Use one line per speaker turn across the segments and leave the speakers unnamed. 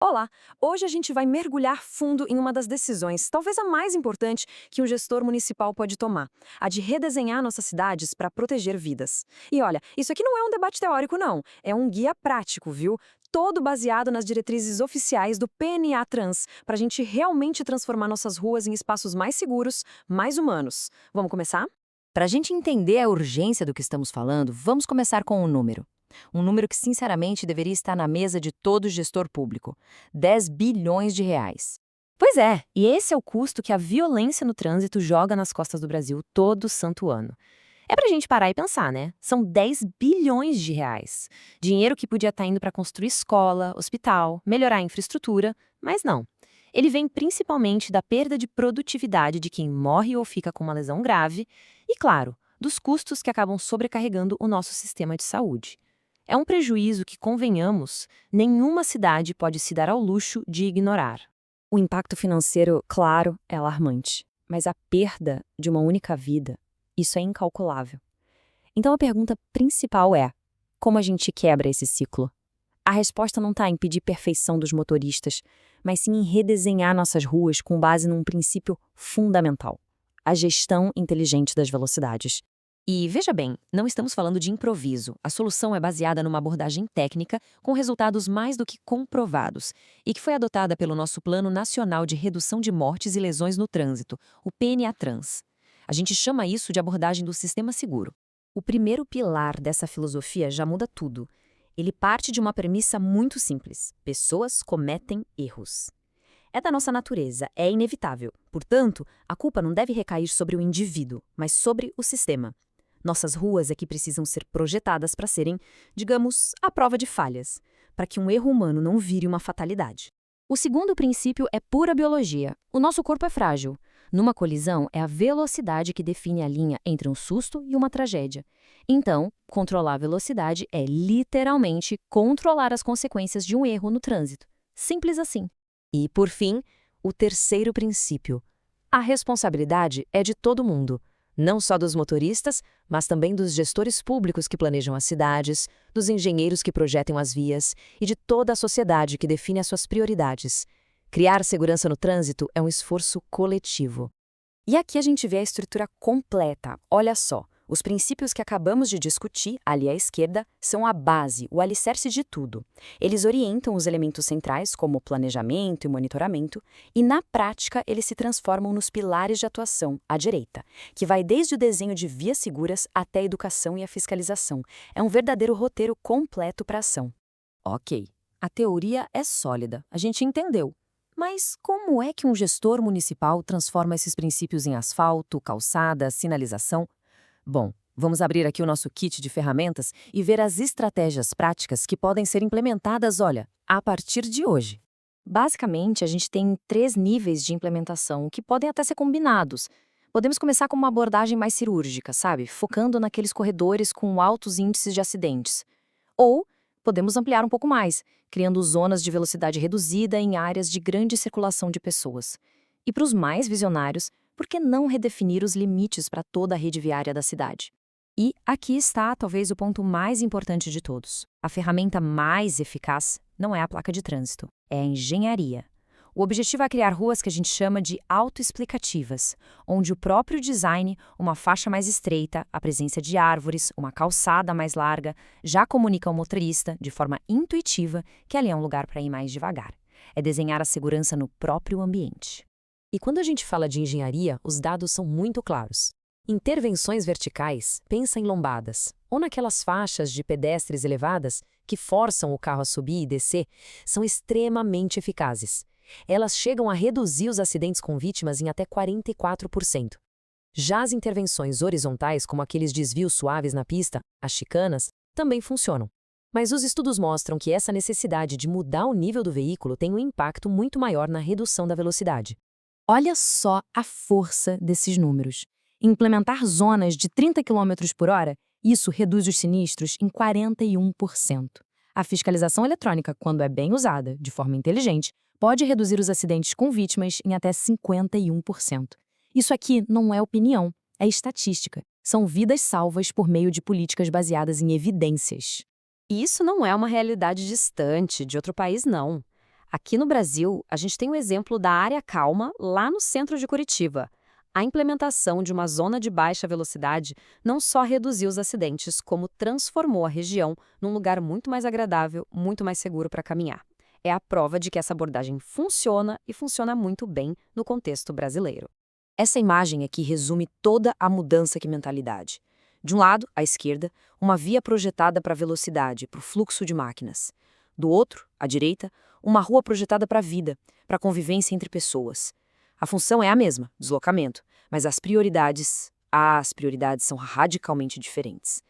Olá! Hoje a gente vai mergulhar fundo em uma das decisões, talvez a mais importante, que um gestor municipal pode tomar: a de redesenhar nossas cidades para proteger vidas. E olha, isso aqui não é um debate teórico, não. É um guia prático, viu? Todo baseado nas diretrizes oficiais do PNA Trans, para a gente realmente transformar nossas ruas em espaços mais seguros, mais humanos. Vamos começar?
Para a gente entender a urgência do que estamos falando, vamos começar com um número. Um número que, sinceramente, deveria estar na mesa de todo gestor público: 10 bilhões de reais.
Pois é, e esse é o custo que a violência no trânsito joga nas costas do Brasil todo santo ano. É pra gente parar e pensar, né? São 10 bilhões de reais. Dinheiro que podia estar indo para construir escola, hospital, melhorar a infraestrutura, mas não. Ele vem principalmente da perda de produtividade de quem morre ou fica com uma lesão grave e, claro, dos custos que acabam sobrecarregando o nosso sistema de saúde. É um prejuízo que, convenhamos, nenhuma cidade pode se dar ao luxo de ignorar.
O impacto financeiro, claro, é alarmante, mas a perda de uma única vida, isso é incalculável. Então a pergunta principal é: como a gente quebra esse ciclo? A resposta não está em pedir perfeição dos motoristas, mas sim em redesenhar nossas ruas com base num princípio fundamental: a gestão inteligente das velocidades.
E veja bem, não estamos falando de improviso. A solução é baseada numa abordagem técnica com resultados mais do que comprovados e que foi adotada pelo nosso Plano Nacional de Redução de Mortes e Lesões no Trânsito, o PNA-Trans. A gente chama isso de abordagem do sistema seguro.
O primeiro pilar dessa filosofia já muda tudo. Ele parte de uma premissa muito simples: pessoas cometem erros. É da nossa natureza, é inevitável. Portanto, a culpa não deve recair sobre o indivíduo, mas sobre o sistema. Nossas ruas é que precisam ser projetadas para serem, digamos, à prova de falhas, para que um erro humano não vire uma fatalidade. O segundo princípio é pura biologia. O nosso corpo é frágil. Numa colisão, é a velocidade que define a linha entre um susto e uma tragédia. Então, controlar a velocidade é literalmente controlar as consequências de um erro no trânsito. Simples assim.
E, por fim, o terceiro princípio: a responsabilidade é de todo mundo. Não só dos motoristas, mas também dos gestores públicos que planejam as cidades, dos engenheiros que projetam as vias e de toda a sociedade que define as suas prioridades. Criar segurança no trânsito é um esforço coletivo.
E aqui a gente vê a estrutura completa. Olha só, os princípios que acabamos de discutir, ali à esquerda, são a base, o alicerce de tudo. Eles orientam os elementos centrais, como o planejamento e monitoramento, e na prática eles se transformam nos pilares de atuação, à direita, que vai desde o desenho de vias seguras até a educação e a fiscalização. É um verdadeiro roteiro completo para a ação.
Ok, a teoria é sólida, a gente entendeu. Mas como é que um gestor municipal transforma esses princípios em asfalto, calçada, sinalização? Bom, vamos abrir aqui o nosso kit de ferramentas e ver as estratégias práticas que podem ser implementadas, olha, a partir de hoje.
Basicamente, a gente tem 3 níveis de implementação que podem até ser combinados. Podemos começar com uma abordagem mais cirúrgica, sabe? Focando naqueles corredores com altos índices de acidentes. Ou podemos ampliar um pouco mais, criando zonas de velocidade reduzida em áreas de grande circulação de pessoas. E para os mais visionários, por que não redefinir os limites para toda a rede viária da cidade? E aqui está talvez o ponto mais importante de todos. A ferramenta mais eficaz não é a placa de trânsito, é a engenharia. O objetivo é criar ruas que a gente chama de autoexplicativas, onde o próprio design, uma faixa mais estreita, a presença de árvores, uma calçada mais larga, já comunica ao motorista, de forma intuitiva, que ali é um lugar para ir mais devagar. É desenhar a segurança no próprio ambiente.
E quando a gente fala de engenharia, os dados são muito claros. Intervenções verticais, pensa em lombadas, ou naquelas faixas de pedestres elevadas que forçam o carro a subir e descer, são extremamente eficazes. Elas chegam a reduzir os acidentes com vítimas em até 44%. Já as intervenções horizontais, como aqueles desvios suaves na pista, as chicanas, também funcionam. Mas os estudos mostram que essa necessidade de mudar o nível do veículo tem um impacto muito maior na redução da velocidade.
Olha só a força desses números. Implementar zonas de 30 km por hora, isso reduz os sinistros em 41%. A fiscalização eletrônica, quando é bem usada, de forma inteligente, pode reduzir os acidentes com vítimas em até 51%. Isso aqui não é opinião, é estatística. São vidas salvas por meio de políticas baseadas em evidências.
E isso não é uma realidade distante de outro país, não.
Aqui no Brasil, a gente tem o exemplo da área calma lá no centro de Curitiba. A implementação de uma zona de baixa velocidade não só reduziu os acidentes, como transformou a região num lugar muito mais agradável, muito mais seguro para caminhar. É a prova de que essa abordagem funciona e funciona muito bem no contexto brasileiro. Essa imagem aqui resume toda a mudança de mentalidade. De um lado, à esquerda, uma via projetada para velocidade, para o fluxo de máquinas. Do outro, à direita, uma rua projetada para a vida, para a convivência entre pessoas. A função é a mesma, deslocamento, mas as prioridades são radicalmente diferentes.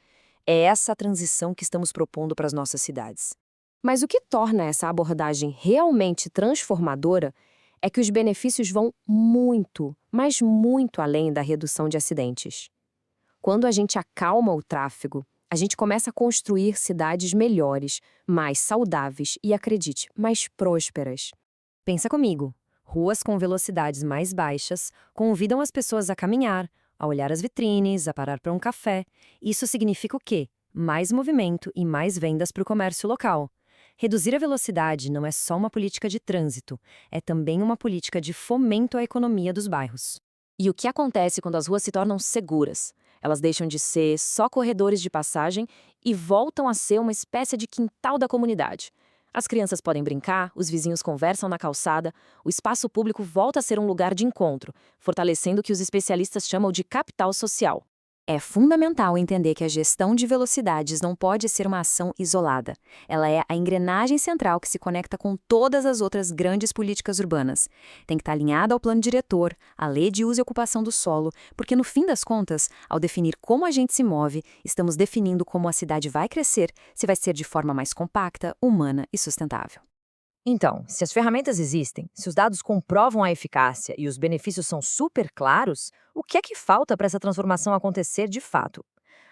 É essa a transição que estamos propondo para as nossas cidades. Mas o que torna essa abordagem realmente transformadora é que os benefícios vão muito, mas muito além da redução de acidentes. Quando a gente acalma o tráfego, a gente começa a construir cidades melhores, mais saudáveis e, acredite, mais prósperas. Pensa comigo. Ruas com velocidades mais baixas convidam as pessoas a caminhar, a olhar as vitrines, a parar para um café. Isso significa o quê? Mais movimento e mais vendas para o comércio local. Reduzir a velocidade não é só uma política de trânsito, é também uma política de fomento à economia dos bairros. E o que acontece quando as ruas se tornam seguras? Elas deixam de ser só corredores de passagem e voltam a ser uma espécie de quintal da comunidade. As crianças podem brincar, os vizinhos conversam na calçada, o espaço público volta a ser um lugar de encontro, fortalecendo o que os especialistas chamam de capital social. É fundamental entender que a gestão de velocidades não pode ser uma ação isolada. Ela é a engrenagem central que se conecta com todas as outras grandes políticas urbanas. Tem que estar alinhada ao plano diretor, à lei de uso e ocupação do solo, porque no fim das contas, ao definir como a gente se move, estamos definindo como a cidade vai crescer, se vai ser de forma mais compacta, humana e sustentável.
Então, se as ferramentas existem, se os dados comprovam a eficácia e os benefícios são super claros, o que é que falta para essa transformação acontecer de fato?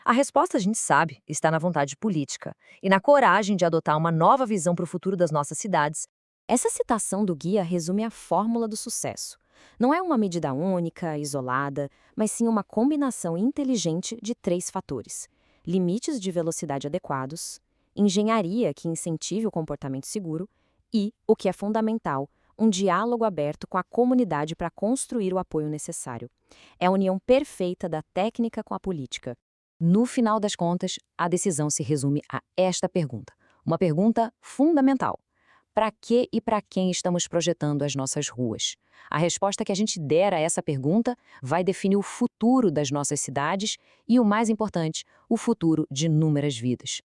A resposta a gente sabe, está na vontade política e na coragem de adotar uma nova visão para o futuro das nossas cidades.
Essa citação do guia resume a fórmula do sucesso. Não é uma medida única, isolada, mas sim uma combinação inteligente de 3 fatores: limites de velocidade adequados, engenharia que incentive o comportamento seguro e, o que é fundamental, um diálogo aberto com a comunidade para construir o apoio necessário. É a união perfeita da técnica com a política.
No final das contas, a decisão se resume a esta pergunta. Uma pergunta fundamental. Para que e para quem estamos projetando as nossas ruas? A resposta que a gente der a essa pergunta vai definir o futuro das nossas cidades e, o mais importante, o futuro de inúmeras vidas.